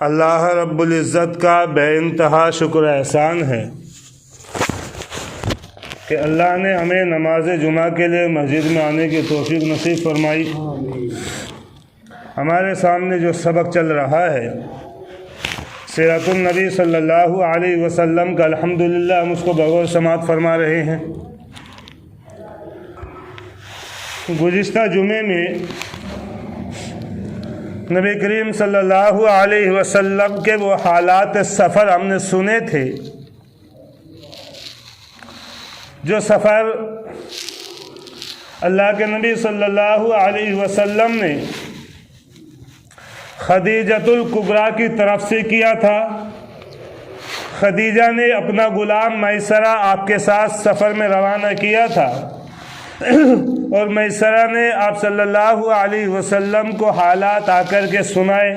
اللہ رب العزت کا بے انتہا شکر احسان ہے کہ اللہ نے ہمیں نماز جمعہ کے لیے مسجد میں آنے کی توفیق نصیب فرمائی۔ ہمارے سامنے جو سبق چل رہا ہے سیرت النبی صلی اللہ علیہ وسلم کا، الحمدللہ ہم اس کو بغور سماعت فرما رہے ہیں۔ گزشتہ جمعے میں نبی کریم صلی اللہ علیہ وسلم کے وہ حالات سفر ہم نے سنے تھے، جو سفر اللہ کے نبی صلی اللہ علیہ وسلم نے خدیجۃ الکبریٰ کی طرف سے کیا تھا۔ خدیجہ نے اپنا غلام میسرہ آپ کے ساتھ سفر میں روانہ کیا تھا، اور میسرہ نے آپ صلی اللہ علیہ وسلم کو حالات آ کر کے سنائے،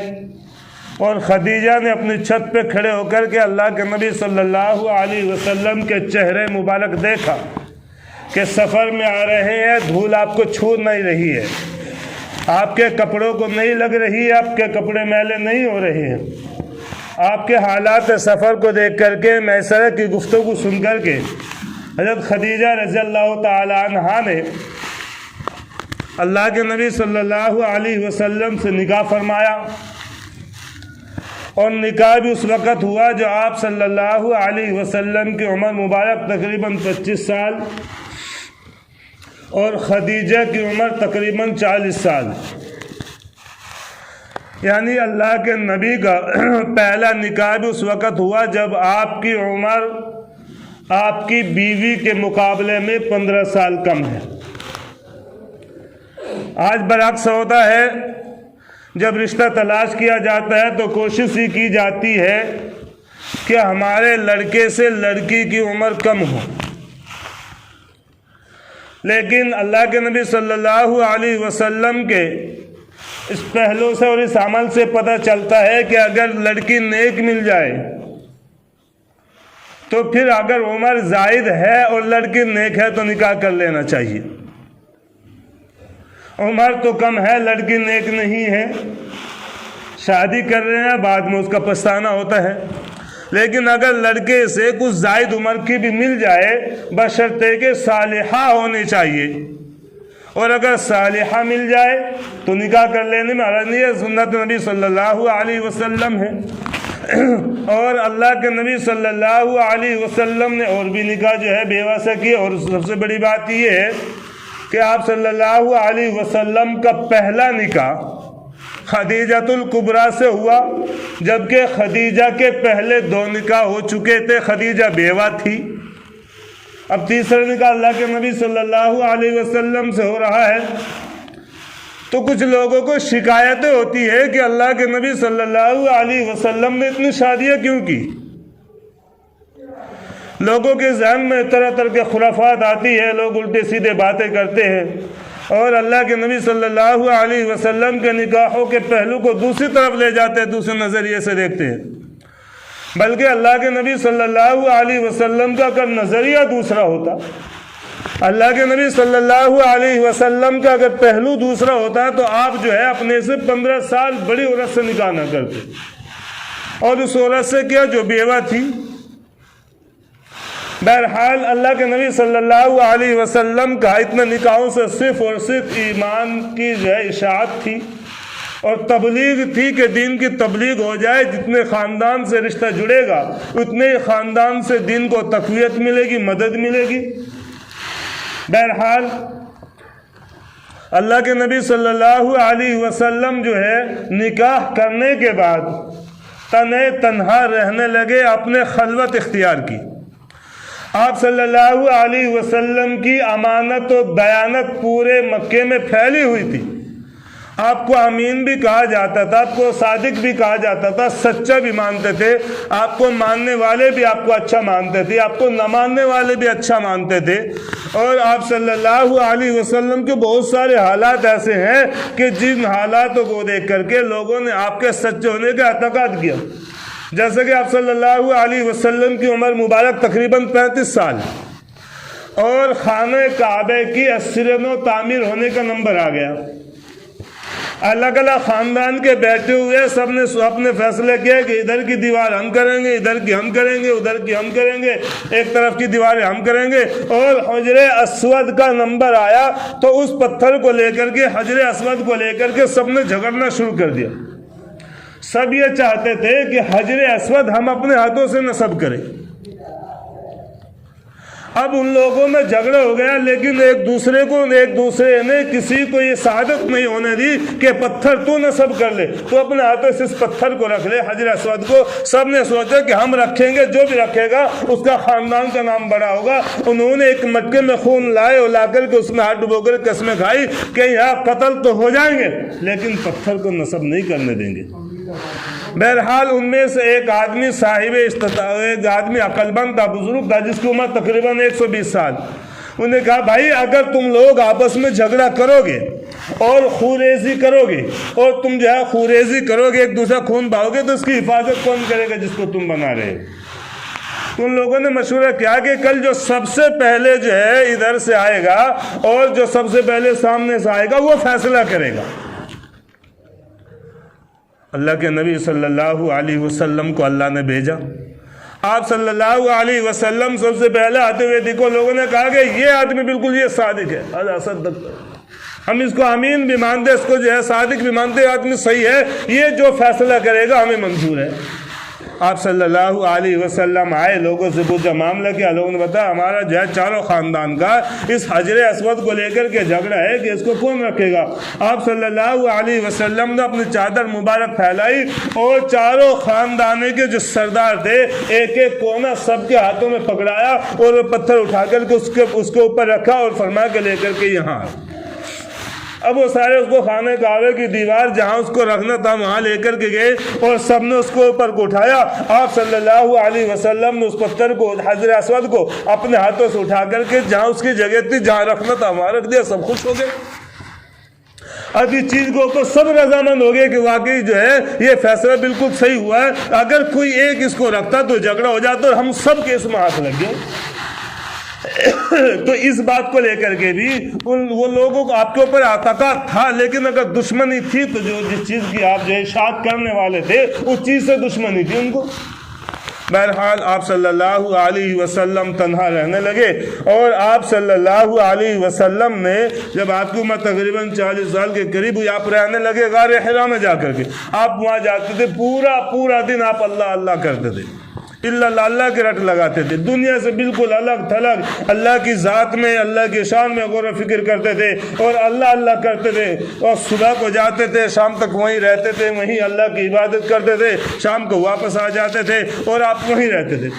اور خدیجہ نے اپنی چھت پہ کھڑے ہو کر کے اللہ کے نبی صلی اللہ علیہ وسلم کے چہرے مبارک دیکھا کہ سفر میں آ رہے ہیں، دھول آپ کو چھو نہیں رہی ہے، آپ کے کپڑوں کو نہیں لگ رہی ہے، آپ کے کپڑے میلے نہیں ہو رہے ہیں۔ آپ کے حالات سفر کو دیکھ کر کے، میسرہ کی گفتگو سن کر کے، حضرت خدیجہ رضی اللہ تعالی عنہا نے اللہ کے نبی صلی اللہ علیہ وسلم سے نکاح فرمایا، اور نکاح بھی اس وقت ہوا جو آپ صلی اللہ علیہ وسلم کی عمر مبارک تقریباً 25 سال اور خدیجہ کی عمر تقریباً 40 سال، یعنی اللہ کے نبی کا پہلا نکاح بھی اس وقت ہوا جب آپ کی عمر آپ کی بیوی کے مقابلے میں 15 سال کم ہے۔ آج برعکس ہوتا ہے، جب رشتہ تلاش کیا جاتا ہے تو کوشش ہی کی جاتی ہے کہ ہمارے لڑکے سے لڑکی کی عمر کم ہو، لیکن اللہ کے نبی صلی اللہ علیہ وسلم کے اس پہلو سے اور اس عمل سے پتہ چلتا ہے کہ اگر لڑکی نیک مل جائے تو پھر اگر عمر زائد ہے اور لڑکی نیک ہے تو نکاح کر لینا چاہیے۔ عمر تو کم ہے، لڑکی نیک نہیں ہے، شادی کر رہے ہیں، بعد میں اس کا پچھتانا ہوتا ہے، لیکن اگر لڑکے سے کچھ زائد عمر کی بھی مل جائے بشرطے کہ صالحہ ہونی چاہیے، اور اگر صالحہ مل جائے تو نکاح کر لینے میں حرج نہیں ہے، سنت نبی صلی اللہ علیہ وسلم ہے۔ اور اللہ کے نبی صلی اللہ علیہ وسلم نے اور بھی نکاح جو ہے بیوہ سے کیا، اور سب سے بڑی بات یہ ہے کہ آپ صلی اللہ علیہ وسلم کا پہلا نکاح خدیجۃ الکبریٰ سے ہوا، جبکہ خدیجہ کے پہلے 2 نکاح ہو چکے تھے، خدیجہ بیوہ تھی۔ اب تیسرا نکاح اللہ کے نبی صلی اللہ علیہ وسلم سے ہو رہا ہے، تو کچھ لوگوں کو شکایتیں ہوتی ہے کہ اللہ کے نبی صلی اللہ علیہ وسلم نے اتنی شادیاں کیوں کی۔ لوگوں کے ذہن میں طرح طرح کے خرافات آتی ہے، لوگ الٹے سیدھے باتیں کرتے ہیں، اور اللہ کے نبی صلی اللہ علیہ وسلم کے نکاحوں کے پہلو کو دوسری طرف لے جاتے ہیں، دوسرے نظریے سے دیکھتے ہیں، بلکہ اللہ کے نبی صلی اللہ علیہ وسلم کا اگر نظریہ دوسرا ہوتا، اللہ کے نبی صلی اللہ علیہ وسلم کا اگر پہلو دوسرا ہوتا تو آپ جو ہے اپنے سے 15 سال بڑی عورت سے نکاح نہ کرتے، اور اس عورت سے کیا جو بیوہ تھی۔ بہرحال اللہ کے نبی صلی اللہ علیہ وسلم کا اتنا نکاحوں سے صرف اور صرف ایمان کی جو ہے اشاعت تھی، اور تبلیغ تھی کہ دین کی تبلیغ ہو جائے، جتنے خاندان سے رشتہ جڑے گا اتنے خاندان سے دین کو تقویت ملے گی، مدد ملے گی۔ بہرحال اللہ کے نبی صلی اللہ علیہ وسلم جو ہے نکاح کرنے کے بعد تنہا رہنے لگے، اپنے خلوت اختیار کی۔ آپ صلی اللہ علیہ وسلم کی امانت و دیانت پورے مکے میں پھیلی ہوئی تھی، آپ کو امین بھی کہا جاتا تھا، آپ کو صادق بھی کہا جاتا تھا، سچا بھی مانتے تھے، آپ کو ماننے والے بھی آپ کو اچھا مانتے تھے، آپ کو نہ ماننے والے بھی اچھا مانتے تھے، اور آپ صلی اللہ علیہ وسلم کے بہت سارے حالات ایسے ہیں کہ جن حالاتوں کو دیکھ کر کے لوگوں نے آپ کے سچے ہونے کا اعتقاد کیا۔ جیسے کہ آپ صلی اللہ علیہ وسلم کی عمر مبارک تقریباً 35 سال، اور خانہ کعبہ کی 80 تعمیر ہونے کا نمبر آ گیا، الگ الگ خاندان کے بیٹھے ہوئے سب نے اپنے فیصلے کیے کہ ادھر کی دیوار ہم کریں گے، ادھر کی ہم کریں گے، ادھر کی ہم کریں گے، ایک طرف کی دیواریں ہم کریں گے، اور حجر اسود کا نمبر آیا تو اس پتھر کو لے کر کے، حجر اسود کو لے کر کے سب نے جھگڑنا شروع کر دیا۔ سب یہ چاہتے تھے کہ حجر اسود ہم اپنے ہاتھوں سے نصب کریں۔ اب ان لوگوں میں جھگڑا ہو گیا، لیکن ایک دوسرے نے کسی کو یہ سعادت نہیں ہونے دی کہ پتھر تو نصب کر لے، تو اپنے ہاتھوں سے اس پتھر کو رکھ لے، حجر اسود کو۔ سب نے سوچا کہ ہم رکھیں گے، جو بھی رکھے گا اس کا خاندان کا نام بڑا ہوگا۔ انہوں نے ایک مٹکے میں خون لائے اور لا کر کے اس میں ہاتھ ڈبو کر قسمیں کھائی کہ یہاں قتل تو ہو جائیں گے لیکن پتھر کو نصب نہیں کرنے دیں گے۔ بہرحال ان میں سے ایک آدمی صاحب استطاعت، ایک آدمی عقل مند تھا، بزرگ تھا، جس کی عمر تقریباً 120 سال۔ انہوں نے کہا بھائی اگر تم لوگ آپس میں جھگڑا کرو گے اور خوریزی کرو گے، اور تم جو ہے خوریزی کرو گے، ایک دوسرا خون بہاؤ گے، تو اس کی حفاظت کون کرے گا جس کو تم بنا رہے ہو؟ ان لوگوں نے مشورہ کیا کہ کل جو سب سے پہلے جو ہے ادھر سے آئے گا اور جو سب سے پہلے سامنے سے آئے گا وہ فیصلہ کرے گا۔ اللہ کے نبی صلی اللہ علیہ وسلم کو اللہ نے بھیجا۔ آپ صلی اللہ علیہ وسلم سب سے پہلے آتے ہوئے دیکھو، لوگوں نے کہا کہ یہ آدمی بالکل یہ صادق ہے، ہم اس کو امین بھی مانتے، اس کو جو ہے صادق بھی مانتے، آدمی صحیح ہے، یہ جو فیصلہ کرے گا ہمیں منظور ہے۔ آپ صلی اللہ علیہ وسلم آئے، لوگوں سے پوچھا معاملہ کیا؟ لوگوں نے بتایا ہمارا جو ہے چاروں خاندان کا اس حجر اسود کو لے کر کے جھگڑا ہے کہ اس کو کون رکھے گا۔ آپ صلی اللہ علیہ وسلم نے اپنی چادر مبارک پھیلائی اور چاروں خاندانے کے جو سردار تھے ایک ایک کونا سب کے ہاتھوں میں پکڑایا اور وہ پتھر اٹھا کر کے اس کے اوپر رکھا اور فرمایا کہ لے کر کے یہاں۔ اب وہ سارے اس کو خانہ کعبے کی دیوار جہاں اس کو رکھنا تھا وہاں لے کر کے گئے اور سب نے اس کو اوپر کو اٹھایا۔ آپ صلی اللہ علیہ وسلم نے اس پتھر کو، حجر اسود کو اپنے ہاتھوں سے اٹھا کر کے جہاں اس کی جگہ تھی، جہاں رکھنا تھا وہاں رکھ دیا۔ سب خوش ہو گئے۔ اب اس چیز کو اوپر سب رضامند ہو گئے کہ واقعی جو ہے یہ فیصلہ بالکل صحیح ہوا ہے۔ اگر کوئی ایک اس کو رکھتا تو جھگڑا ہو جاتا اور ہم سب کے اس میں ہاتھ لگ گئے۔ تو اس بات کو لے کر کے بھی وہ لوگوں کو آپ کے اوپر اعتقاد تھا، لیکن اگر دشمنی تھی تو جو جس چیز کی آپ جو اشاعت کرنے والے تھے اس چیز سے دشمنی تھی ان کو۔ بہرحال آپ صلی اللہ علیہ وسلم تنہا رہنے لگے، اور آپ صلی اللہ علیہ وسلم نے جب آپ کی عمر تقریباً 40 سال کے قریب ہوئی، آپ رہنے لگے غار حرا میں جا کر کے۔ آپ وہاں جاتے تھے، پورا دن آپ اللہ اللہ کرتے تھے، اللہ کے رٹ لگاتے تھے، دنیا سے بالکل الگ تھلگ، اللہ کی ذات میں، اللہ کی شان میں غور و فکر کرتے تھے اور اللہ کرتے تھے، اور صبح کو جاتے تھے، شام تک وہیں رہتے تھے، وہیں اللہ کی عبادت کرتے تھے، شام کو واپس آ جاتے تھے اور آپ وہیں رہتے تھے۔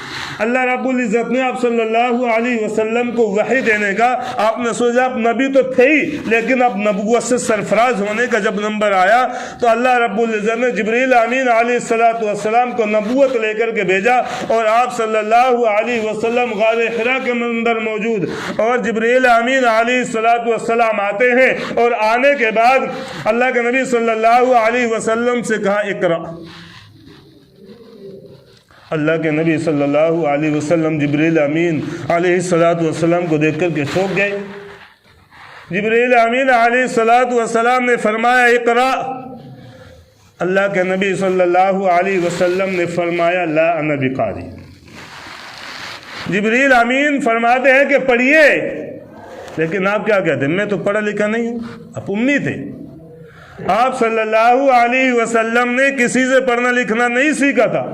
اللہ رب العزت نے آپ صلی اللہ علیہ وسلم کو وحی دینے کا، آپ نے سوچا آپ نبی تو تھے ہی، لیکن اب نبوت سے سرفراز ہونے کا جب نمبر آیا تو اللہ رب العزت نے جبریل امین علیہ السلام کو نبوت لے کر کے بھیجا، اور آپ صلی اللہ علیہ وسلم غار حرا کے اندر موجود، اور جبریل امین علیہ السلام آتے ہیں، اور آنے کے بعد اللہ کے نبی صلی اللہ علیہ وسلم سے کہا اقرا۔ اللہ کے نبی صلی اللہ علیہ وسلم جبریل امین علیہ السلام کو دیکھ کر کے چونک گئے۔ جبریل امین علیہ السلام نے فرمایا اقرا۔ اللہ کے نبی صلی اللہ علیہ وسلم نے فرمایا لا انا بقاری۔ جبریل امین فرماتے ہیں کہ پڑھیے، لیکن آپ کیا کہتے ہیں؟ میں تو پڑھا لکھا نہیں ہوں، آپ امی تھے۔ آپ صلی اللہ علیہ وسلم نے کسی سے پڑھنا لکھنا نہیں سیکھا تھا،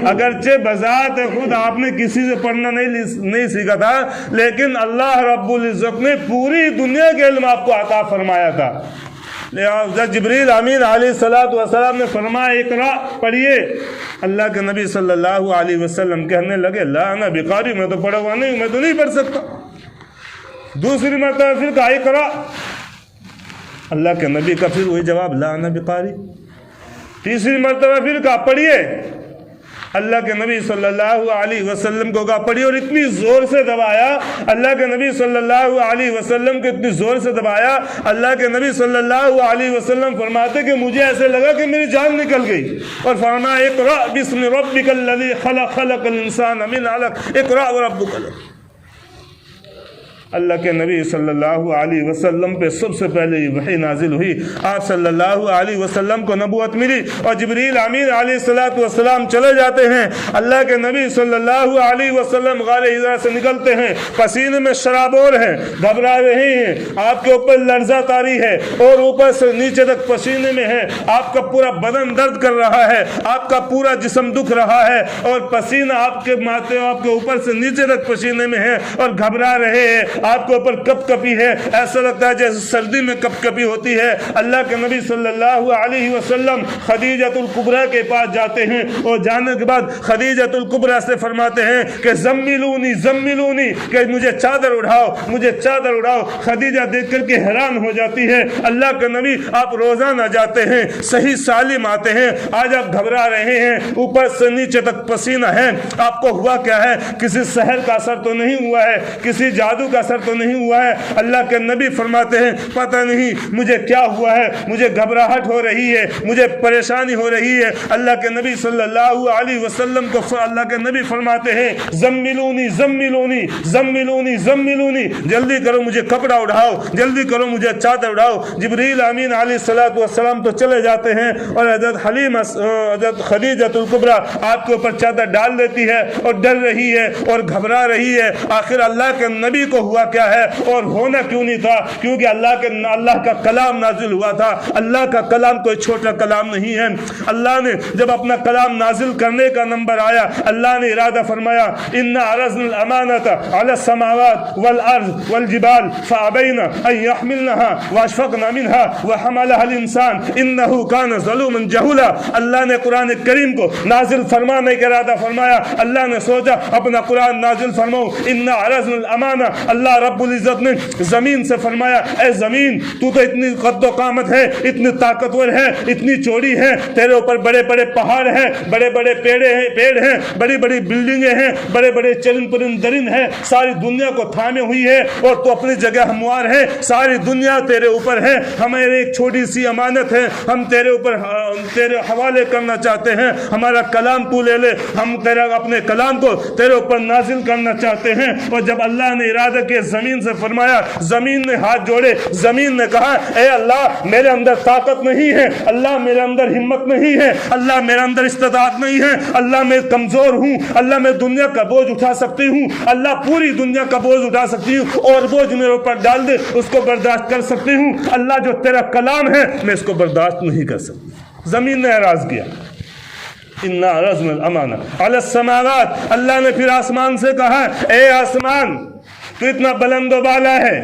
اگرچہ بذات خود آپ نے کسی سے پڑھنا نہیں سیکھا تھا، لیکن اللہ رب العزت نے پوری دنیا کے علم آپ کو عطا فرمایا تھا۔ جبریل امین علیہ السلام نے فرمایا اقرا، پڑھیے۔ اللہ کے نبی صلی اللہ علیہ وسلم کہنے لگے لا انا بقاری، میں تو پڑھا ہوا نہیں ہوں، میں تو نہیں پڑھ سکتا۔ دوسری مرتبہ پھر کہا اقرا۔ اللہ کے نبی کا پھر وہی جواب لا انا بقاری۔ تیسری مرتبہ پھر کہا پڑھیے۔ اللہ کے نبی صلی اللہ علیہ وسلم کو کہا پڑھی، اور اتنی زور سے دبایا اللہ کے نبی صلی اللہ علیہ وسلم کو، اتنی زور سے دبایا اللہ کے نبی صلی اللہ علیہ وسلم فرماتے کہ مجھے ایسے لگا کہ میری جان نکل گئی، اور فرمایا اقرا بسم ربک الذی خلق، خلق الانسان من علق، اقرا وربک الکریم۔ अल्लाह के नबी सल्लल्लाहु अलैहि वसल्लम पे सबसे पहले ये वही नाजिल हुई। आप सल्लल्लाहु अलैहि वसल्लम को नबूवत मिली और जिब्रील अमीन अलैहिस्सलातु वस्सलाम चले जाते हैं। अल्लाह के नबी सल्लल्लाहु अलैहि वसल्लम गारे हिरा से निकलते हैं, पसीने में शराबोर हैं, घबरा रहे हैं, आपके ऊपर लर्जा तारी है और ऊपर से नीचे तक पसीने में है, आपका पूरा बदन दर्द कर रहा है, आपका पूरा जिस्म दुख रहा है और पसीना आपके माथे आपके ऊपर से नीचे तक पसीने में है और घबरा रहे हैं, आपके ऊपर कपकपी है, ऐसा लगता है जैसे सर्दी में कपकपी होती है। अल्लाह के नबी सल्लल्लाहु अलैहि वसल्लम खदीजतुल कुबरा के पास जाते हैं और जाने के बाद खदीजतुल कुबरा से फरमाते हैं कि ज़म्मिलूनी ज़म्मिलूनी, कि मुझे चादर उठाओ, मुझे चादर उठाओ। खदीजा देख करके हैरान हो जाती है, अल्लाह के नबी आप रोजाना जाते हैं, सही सालिम आते हैं, आज आप घबरा रहे हैं, ऊपर से नीचे तक पसीना है, आपको हुआ क्या है? किसी शहर का असर तो नहीं हुआ है, किसी जादू का असर तो नहीं हुआ है? अल्लाह के नबी फरमाते हैं पता नहीं मुझे क्या हुआ है, मुझे घबराहट हो रही है, मुझे परेशानी हो रही है। अल्लाह के नबी सल्लल्लाहु अलैहि वसल्लम को अल्लाह के नबी फरमाते हैं ज़म्मिलूनी ज़म्मिलूनी ज़म्मिलूनी ज़म्मिलूनी, जल्दी करो मुझे कपड़ा उठाओ, जल्दी करो मुझे चादर उठाओ। जिब्रील अमीन अलैहिस्सलातु वस्सलाम तो चले जाते हैं और हज़रत खदीजतुल कुबरा आपके ऊपर चादर डाल देती है और डर रही है और घबरा रही है। आखिर अल्लाह के नबी को हुआ क्या है और होना क्यों नहीं था? क्योंकि अल्लाह का कलाम नाजिल हुआ था। अल्लाह का कलाम कोई छोटा कलाम नहीं है। अल्लाह ने जब अपना कलाम नाजिल करने का नंबर आया, अल्लाह ने इरादा फरमाया इन्ना अरज़नल अमानत अला समावात वल अर्ज़ वल जिबाल फअबैना अन यहमिलनहा वअशफ़क़ना मिनहा वहमलहल इंसान इन्नहु कान ज़लूमन जहूला। अल्लाह ने कुरान करीम को नाजिल फरमाने का इरादा फरमाया। अल्लाह ने सोचा अपना कुरान नाजिल फरमाओ, इन्ना अरज़नल अमाना। अल्लाह रब्बुल इज़्ज़त ने ज़मीन से फरमाया ए ज़मीन तू तो इतनी कद्दो कामत है, इतनी ताकतवर है, इतनी चौड़ी है, तेरे ऊपर बड़े बड़े पहाड़ हैं, बड़े बड़े पेड़ हैं, बड़ी बड़ी बिल्डिंगें हैं, बड़े बड़े चरिंद परिंद दरिंद हैं, सारी दुनिया को थामे हुई है और तू अपनी जगह हमवार है, सारी दुनिया तेरे ऊपर है। हमारी एक छोटी सी अमानत है, हम तेरे ऊपर तेरे हवाले करना चाहते हैं, हमारा कलाम तू ले ले, हम तेरा अपने कलाम को तेरे ऊपर नाजिल करना चाहते हैं। और जब अल्लाह ने इरादा किया ज़मीन से फरमाया, ज़मीन ने हाथ जोड़े, ज़मीन ने कहा ए अल्लाह मेरे अंदर ताकत नहीं है, अल्लाह मेरे अंदर हिम्मत नहीं है, अल्लाह मेरे अंदर इस्तिताअत नहीं है, अल्लाह मैं कमज़ोर हूँ, अल्लाह मैं दुनिया का बोझ उठा सकती हूँ, अल्लाह पूरी दुनिया का बोझ उठा सकती हूँ और बोझ मेरे ऊपर डाल दे उसको बर्दाश्त कर सकती हूँ, अल्लाह जो तेरा कलाम है मैं इसको बर्दाश्त नहीं कर सकती। ज़मीन ने एराज़ किया इन्ना अरज़नल अमाना अला समावात। अल्लाह ने फिर आसमान से कहा ए आसमान तू इतना बुलंद बाला है,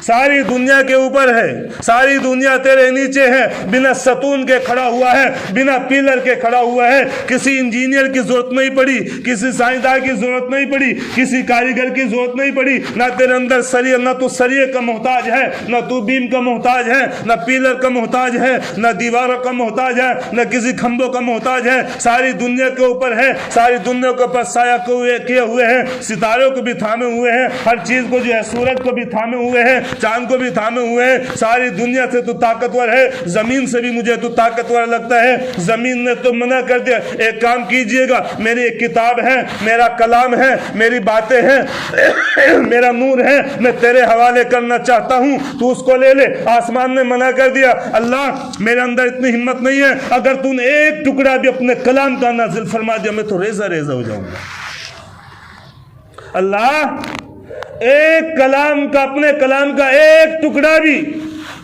सारी दुनिया के ऊपर है, सारी दुनिया तेरे नीचे है, बिना सतून के खड़ा हुआ है, बिना पिलर के खड़ा हुआ है, किसी इंजीनियर की जरूरत नहीं पड़ी, किसी साइंसदान की जरूरत नहीं पड़ी, किसी कारीगर की जरूरत नहीं पड़ी, ना तेरे अंदर सरिया, ना तू सरिये का मोहताज है, ना तू बीम का मोहताज है, ना पिलर का मोहताज है, ना दीवारों का मोहताज है, ना किसी खंभों का मोहताज है, सारी दुनिया के ऊपर है, सारी दुनिया के ऊपर साया किए हुए हैं, सितारों को भी थामे हुए हैं, हर चीज को जो है सूरज को भी थामे हुए हैं, चांद को भी थामे हुए हैं, सारी दुनिया से तू ताकतवर है, जमीन से भी मुझे तू ताकतवर लगता है। जमीन ने तो मना कर दिया, एक काम कीजिएगा, मेरी एक किताब है, मेरा कलाम है, मेरी बातें हैं, मेरा नूर है, मैं तेरे हवाले करना चाहता हूं, तू उसको ले ले। आसमान ने मना कर दिया, अल्लाह मेरे अंदर इतनी हिम्मत नहीं है, अगर तूने एक टुकड़ा भी अपने कलाम का नाजिल फरमा दिया मैं तो रेजा रेजा हो जाऊंगा। अल्लाह एक कलाम का, अपने कलाम का एक टुकड़ा भी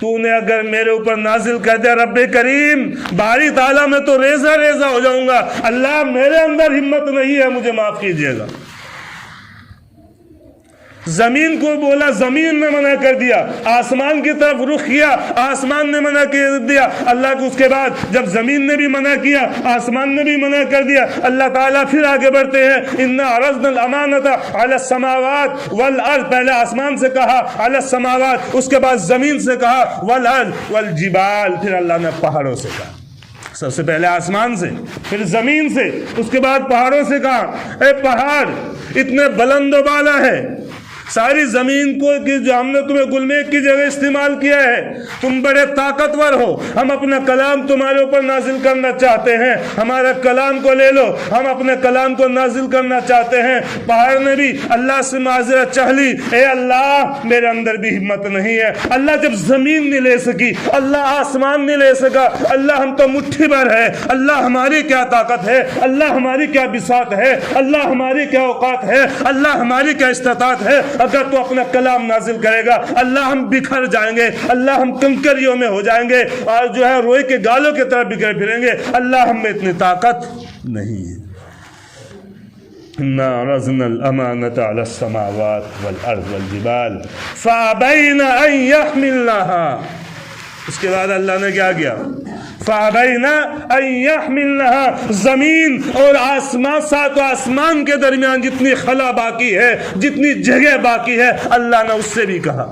तूने अगर मेरे ऊपर नाजिल कर दिया रब्बे करीम बारी ताला में तो रेजा रेजा हो जाऊंगा। अल्लाह मेरे अंदर हिम्मत नहीं है, मुझे माफ कीजिएगा। जमीन को बोला, जमीन ने मना कर दिया, आसमान की तरफ रुख किया, आसमान ने मना कर दिया। अल्लाह को उसके बाद जब जमीन ने भी मना किया, आसमान ने भी मना कर दिया, अल्लाह ताला फिर आगे बढ़ते हैं, इन्ना अरज़नल अमानता अला समावात वल अर्ज़। पहले आसमान से कहा अला समावात, उसके बाद जमीन से कहा वल अर्ज़ वल जिबाल, फिर अल्लाह ने पहाड़ों से कहा। सबसे पहले आसमान से, फिर जमीन से, उसके बाद पहाड़ों से कहा ए पहाड़ इतने बुलंद बाला है, सारी ज़मीन को कि जो हमने तुम्हें गुलमेग की जगह इस्तेमाल किया है, तुम बड़े ताकतवर हो, हम अपना कलाम तुम्हारे ऊपर नाजिल करना चाहते हैं, हमारा कलाम को ले लो, हम अपने कलाम को नाजिल करना चाहते हैं। पहाड़ ने भी अल्लाह से माजरत चाह ली, ए अल्लाह मेरे अंदर भी हिम्मत नहीं है। अल्लाह जब ज़मीन नहीं ले सकी, अल्लाह आसमान नहीं ले सका, अल्लाह हम तो मुट्ठी भर है, अल्लाह हमारी क्या ताकत है, अल्लाह हमारी क्या बिसात है, अल्लाह हमारी क्या औकात है, अल्लाह हमारी क्या इस्तात है। अगर तो अपना कलाम नाजिल करेगा, अल्लाह हम बिखर जाएंगे, अल्लाह हम कंकरियों में हो जाएंगे और जो है रोए के गालों की तरफ बिखर फिरेंगे। अल्लाह हम में इतनी ताकत नहीं है। इन्ना अरज़नल अमानता अला समावात वल अर्ज़ वल जिबाल फ़अबैना अन यहमिलनहा। उसके बाद अल्लाह ने क्या किया? फ़अबैना अन यहमिलनहा, ज़मीन और आसमान, सात आसमान के दरमियान जितनी खला बाकी है, जितनी जगह बाकी है, अल्लाह ने उससे भी कहा।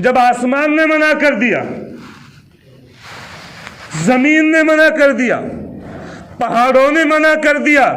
जब आसमान ने मना कर दिया, जमीन ने मना कर दिया, पहाड़ों ने मना कर दिया,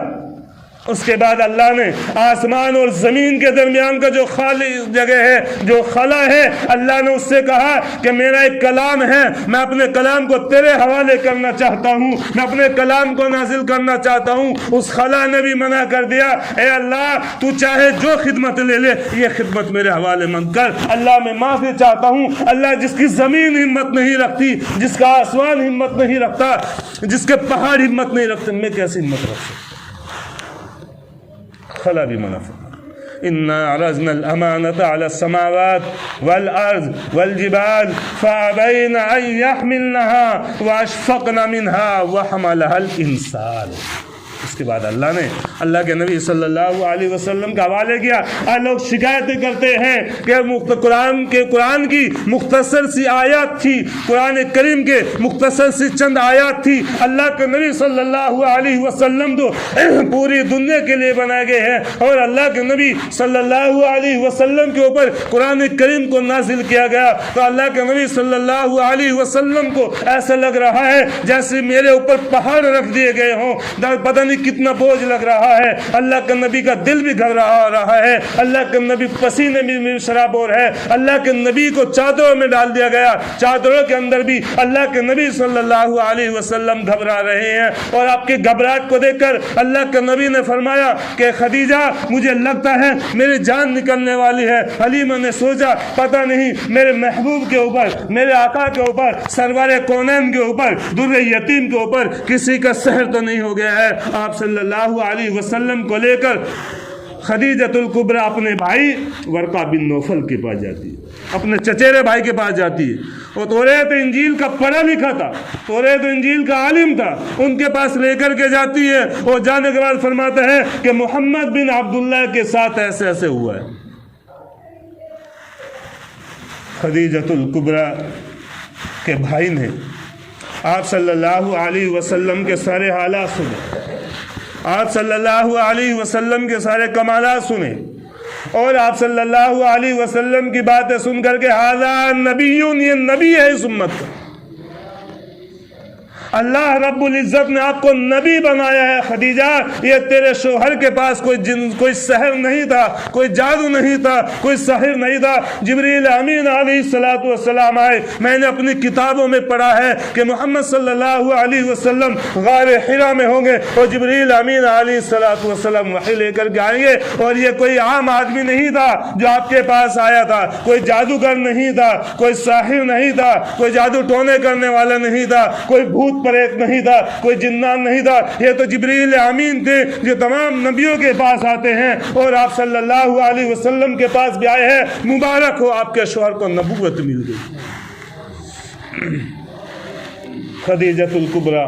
उसके बाद अल्लाह ने आसमान और ज़मीन के दरमियान का जो खाली जगह है, जो खला है, अल्लाह ने उससे कहा कि मेरा एक कलाम है, मैं अपने कलाम को तेरे हवाले करना चाहता हूँ, मैं अपने कलाम को नाजिल करना चाहता हूँ। उस खला ने भी मना कर दिया, ए अल्लाह तू चाहे जो खिदमत ले ले, ये खिदमत मेरे हवाले मत कर। अल्लाह मैं माफ़ी चाहता हूँ। अल्लाह जिसकी ज़मीन हिम्मत नहीं रखती, जिसका आसमान हिम्मत नहीं रखता, जिसके पहाड़ हिम्मत नहीं रखते, मैं कैसे हिम्मत रख सकता? खला भी मना फरमा। इन्ना अरज़नल अमानता अला समावात वल अर्ज़ वल जिबाल फ़अबैना अन यहमिलनहा व अशफ़क़ना मिनहा व हमलहल इंसान। उसके बाद अल्लाह ने अल्लाह के नबी सल्लल्लाहु अलैहि वसल्लम का हवाले किया। आज लोग शिकायतें करते हैं कि कुरान की मुख्तसर सी आयत थी, कुरान करीम के मुख्तसर सी चंद आयत थी। अल्लाह के नबी सल्लल्लाहु अलैहि वसल्लम तो पूरी दुनिया के लिए बनाए गए हैं, और अल्लाह के नबी सल्लल्लाहु अलैहि वसल्लम के ऊपर कुरान करीम को नाजिल किया गया। तो अल्लाह के नबी सल्लल्लाहु अलैहि वसल्लम को ऐसा लग रहा है जैसे मेरे ऊपर पहाड़ रख दिए गए हों, पता नहीं कितना बोझ लग रहा है। अल्लाह के नबी का दिल भी घबरा रहा है, अल्लाह के नबी पसीने में शराबोर है। अल्लाह के नबी को चादरों में डाल दिया गया, चादरों के अंदर भी अल्लाह के नबी सल्लल्लाहु अलैहि वसल्लम घबरा रहे हैं। और आपके घबराहट को देखकर अल्लाह के नबी ने फरमाया कि खदीजा मुझे लगता है मेरी जान निकलने वाली है। हलीमा ने सोचा पता नहीं मेरे महबूब के ऊपर, मेरे आका के ऊपर, सरवारे कौनैन के ऊपर, दुर्रे यतीम के ऊपर किसी का सहर तो नहीं हो गया है। आप सल्लल्लाहु अलैहि वसल्लम को लेकर खदीजतुल कुबरा अपने भाई वर्का बिन नौफल के पास जाती है, अपने चचेरे भाई के पास जाती है। वो तौरात इंजील का पढ़ा लिखा था, तौरात इंजील का आलिम था, उनके पास लेकर के जाती है। और जाने के बाद फरमाता है कि मोहम्मद बिन अब्दुल्लाह के साथ ऐसे ऐसे हुआ है। खदीजतुल कुबरा के भाई ने आप सल्लल्लाहु अलैहि वसल्लम के सारे हालात सुने, आप सल्लल्लाहु अलैहि वसल्लम के सारे कमालात सुने, और आप सल्लल्लाहु अलैहि वसल्लम की बातें सुन करके हाज़ा नबीयुन, ये नबी है इस उम्मत का। अल्लाह रब्बुल इज़्ज़त ने आपको नबी बनाया है खदीजा। ये तेरे शोहर के पास कोई सहर नहीं था, कोई जादू नहीं था, कोई सहर नहीं था। जिब्रील अमीन अलैहिस्सलातु वस्सलाम आए, मैंने अपनी किताबों में पढ़ा है कि मोहम्मद सल्लल्लाहु अलैहि वसल्लम गार हिरा में होंगे और जिब्रील अमीन अलैहिस्सलातु वस्सलाम वही लेकर के आएंगे। और ये कोई आम आदमी नहीं था जो आपके पास आया था, कोई जादूगर नहीं था, कोई साहिर नहीं था, कोई जादू टोने करने वाला नहीं था, कोई भूत परेत नहीं था, कोई जिन्नान नहीं था। ये तो जिब्रील अमीन थे जो तमाम नबियों के पास आते हैं और आप सल्लल्लाहु अलैहि वसल्लम के पास भी आए हैं। मुबारक हो आपके शौहर को नबूवत मिल गई। खदीजतुल कुबरा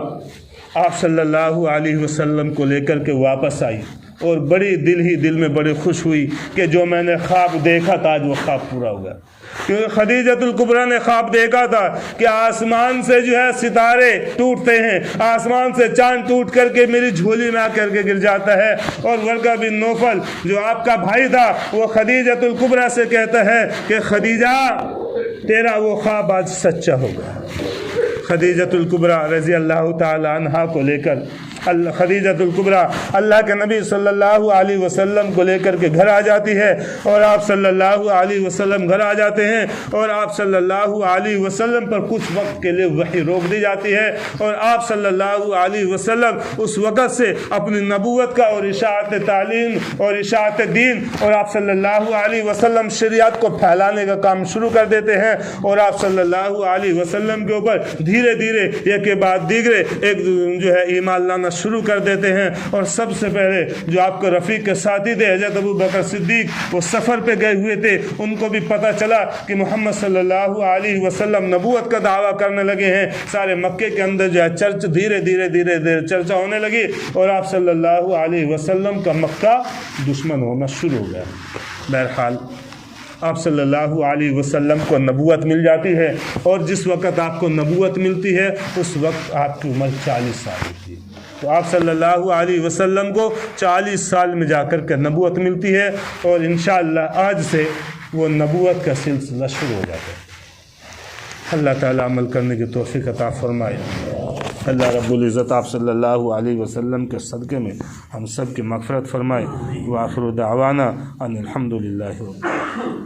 आप सल्लल्लाहु अलैहि वसल्लम को लेकर के वापस आई और बड़ी दिल ही दिल में बड़ी खुश हुई कि जो मैंने ख्वाब देखा था आज वो ख्वाब पूरा हुआ। क्योंकि खदीजतुल कुबरा ने ख्वाब देखा था कि आसमान से जो है सितारे टूटते हैं, आसमान से चांद टूट करके मेरी झोली में आकर के गिर जाता है। और वर्का बिन नौफल जो आपका भाई था वो खदीजतुल कुबरा से कहता है कि खदीजा तेरा वो ख्वाब आज सच्चा होगा। खदीजतुल कुबरा रज़ी अल्लाह ताला अन्हा को लेकर खदीजतुल कुबरा अल्लाह के नबी सल्लल्लाहु अलैहि वसल्लम को लेकर के घर आ जाती है और आप सल्लल्लाहु अलैहि वसल्लम घर आ जाते हैं और आप सल्लल्लाहु अलैहि वसल्लम पर कुछ वक्त के लिए वही रोक दी जाती है और आप सल्लल्लाहु अलैहि वसल्लम उस वक़्त से अपनी नबूवत का और इशाअत तालीम और इशाअत दीन और आप सल्लल्लाहु अलैहि वसल्लम शरीयत को फैलाने का काम शुरू कर देते हैं और आप सल्लल्लाहु अलैहि वसल्लम के ऊपर धीरे धीरे एक के बाद दीगरे एक जो है ईमान लाना शुरू कर देते हैं। और सबसे पहले जो आपके रफ़ीक के साथी थे हज़रत अबू बकर सिद्दीक, वो सफ़र पे गए हुए थे, उनको भी पता चला कि मोहम्मद सल्लल्लाहु अलैहि वसल्लम नबूवत का दावा करने लगे हैं। सारे मक्के के अंदर जो है चर्चा धीरे धीरे चर्चा होने लगी और आप सल्लल्लाहु अलैहि वसल्लम का मक्का दुश्मन होना शुरू हो गया। बहरहाल आप सल्लल्लाहु अलैहि वसल्लम को नबूवत मिल जाती है और जिस वक़्त आपको नबूवत मिलती है उस वक्त आपकी उम्र 40 साल होती है। तो आप सल्लल्लाहु अलैहि वसल्लम को 40 साल में जाकर के नबूवत मिलती है और इंशाअल्लाह आज से वो नबूवत का सिलसिला शुरू हो जाता है। अल्लाह ताला अमल करने की तौफीक अता फरमाए। अल्लाह रब्बुल इज़्ज़त आप सल्लल्लाहु अलैहि वसल्लम के सदक़े में हम सब की मग़फ़िरत फरमाए। व आख़िरु दावाना अनिल हम्दुलिल्लाहि।